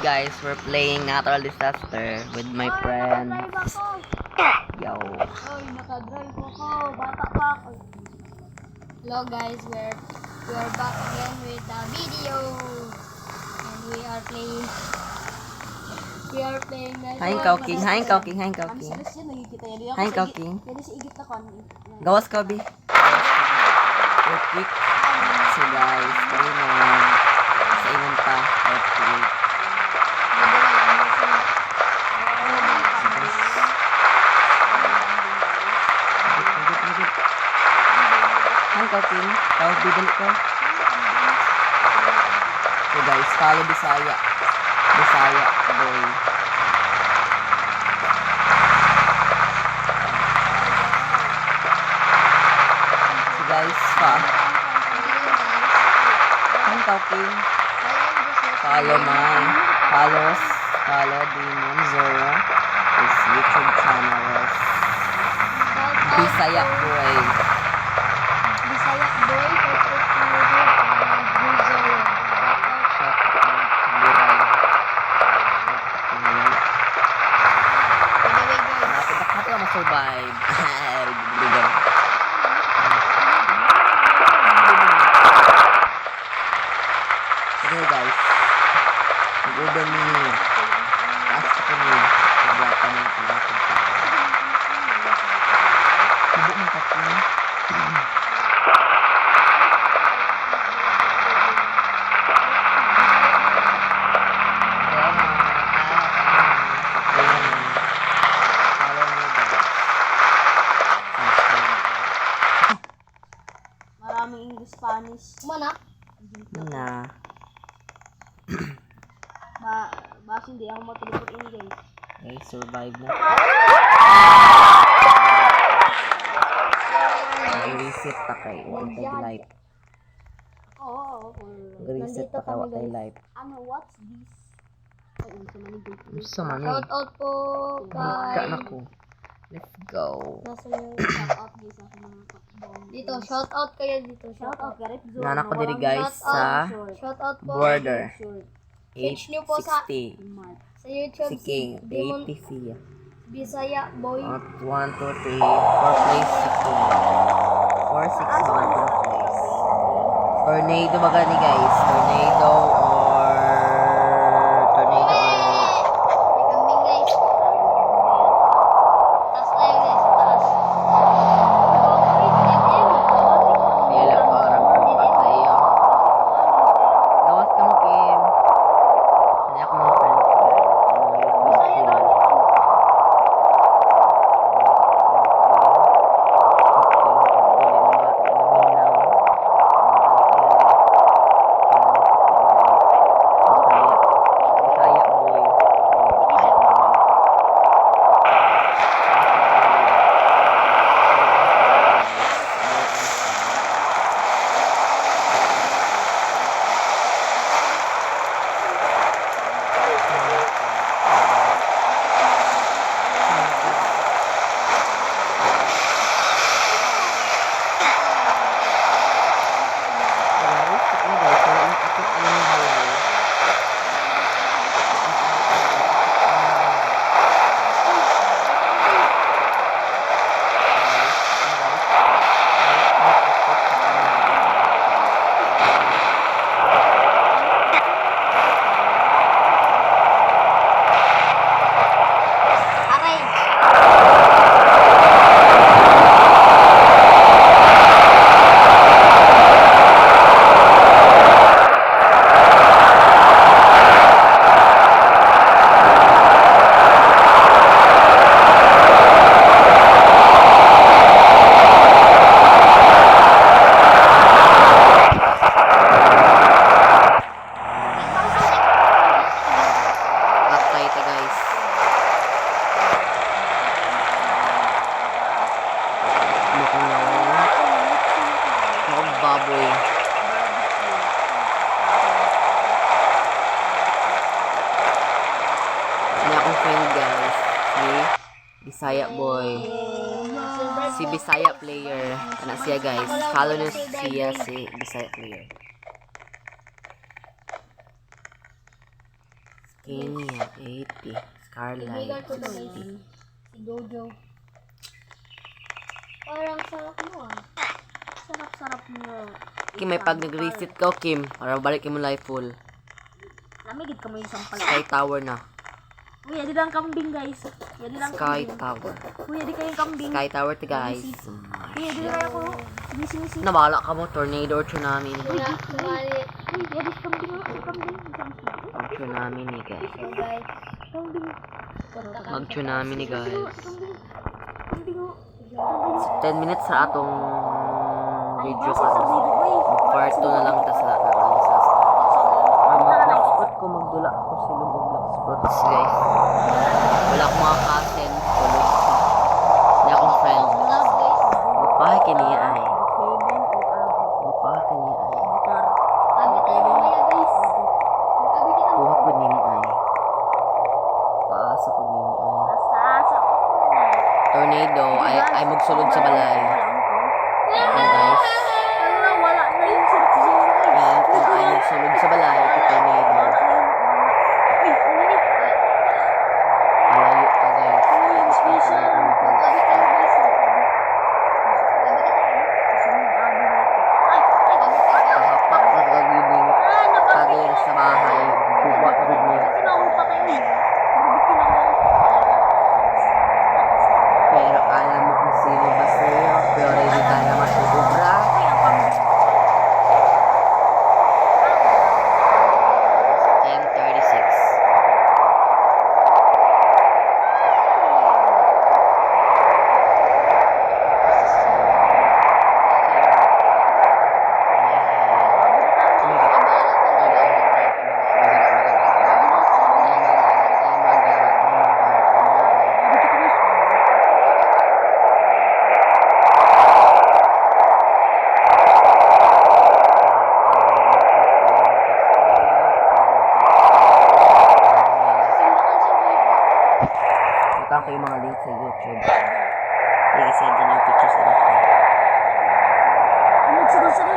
guys, we're playing Natural Disaster with my friends. Yo. Oy, nakadrive ako. Bata pa ako. Hello guys, we're back again with the video. And we are playing Hi, Kauking. Hi, Kauking. Hi, Kauking. Hi, Kauking. Gawas ka, Bi. Earthquake. So guys, kayo na sa ingon pa. Earthquake. Hi, Kauking. Kau, bidali ko. So guys, follow Bisaya. Bisaya, boy. So guys, Hi, Kauking. Follow Demon Zoro. His YouTube channel is Bisaya Boy. Bisaya boy, Shout out Buray. Napit ako ma-survive. Bigan. Okay guys. Mag-uban ni. Taas ko ni. Pagwapa ng pinatid pa. Hindi mo kapin. maraming English, Spanish. Mana? Na. Basta hindi ako matulog English. Okay, survive na. Reset pa kay life. Oo. Reset pa kawa kay life. What's this? Gusto man Shout out po Ika kay... na ko. Let's go. Nasa yung shout out guys ako mga kapatid. Dito, shout out kayo dito. Shout out. Nanak ko diri guys sa Shout out po. border. Search nyo po sa 860. YouTube. Si King. Demon 80 siya. Bisaya Boy. At 1, 2, 3. 4 place si King. 4, 6 mga place. Tornado ba gani guys? Tornado or May kambing guys. Taas tayo guys. Taas. Pila para pa sa iyo. Gawas ka mo, Kim. Hindi ako mga friends, guys. Mga YouTube sila. Bisaya boy. Aray. Patay ta guys. Mukhang baboy. Hindi akong friend guys. Si Bisaya boy. Si Bisaya player. Anak siya guys. Follow nyo siya si Bisaya player. Kenya, 80. Scarlett, Kaibigan ko to, guys. 60. Si Jojo. Parang sarap mo ah. Sarap-sarap mo. Kim, may pag nag-reset ka, Kim. Para balik mo life full. Namigid ka mo yung sampal. Sky Tower na. Uy, adi lang kambing guys. Adi lang Sky kambing. Tower. Uy, adi kayong kambing. Sky Tower to guys. Uy, adi lang ako. Sinisi. Nabala ka mo, tornado or tsunami. Uy, adi kambing ako. Kambing. Mag-tsunami ni guys. So guys, kambing. Mag-tsunami ni guys. Kambing. Kambing oh. 10 minutes sa atong video Basta sa ka. video, uy. Part 2 na lang ta sa nakalisas. Black spot ko, magdula ako sa lumang black spots guys. Wala akong mga cousin. Tulog pa. Hindi akong friend. Love guys. Gupahay kiniya ay. Gupahay kiniya ay. Sabi tayo mamaya guys. Sabi kita mo. Kuha po nimo ay. Paasa po nimo ay. Asa. Tornado ay magsulod sa balay. Ayan guys. Wala na yung zero. Ayan kung ay magsulod sa balay. Tornado. Malayo ka guys. Kahapak na kagibing kagir sa bahay. Kuha po niya. Pero alam mo kung sino ba sa'yo. Pero hindi ka na matubra. 10:36. Punta ko yung mga link sa YouTube. I-send na yung pictures sa mga. Ano,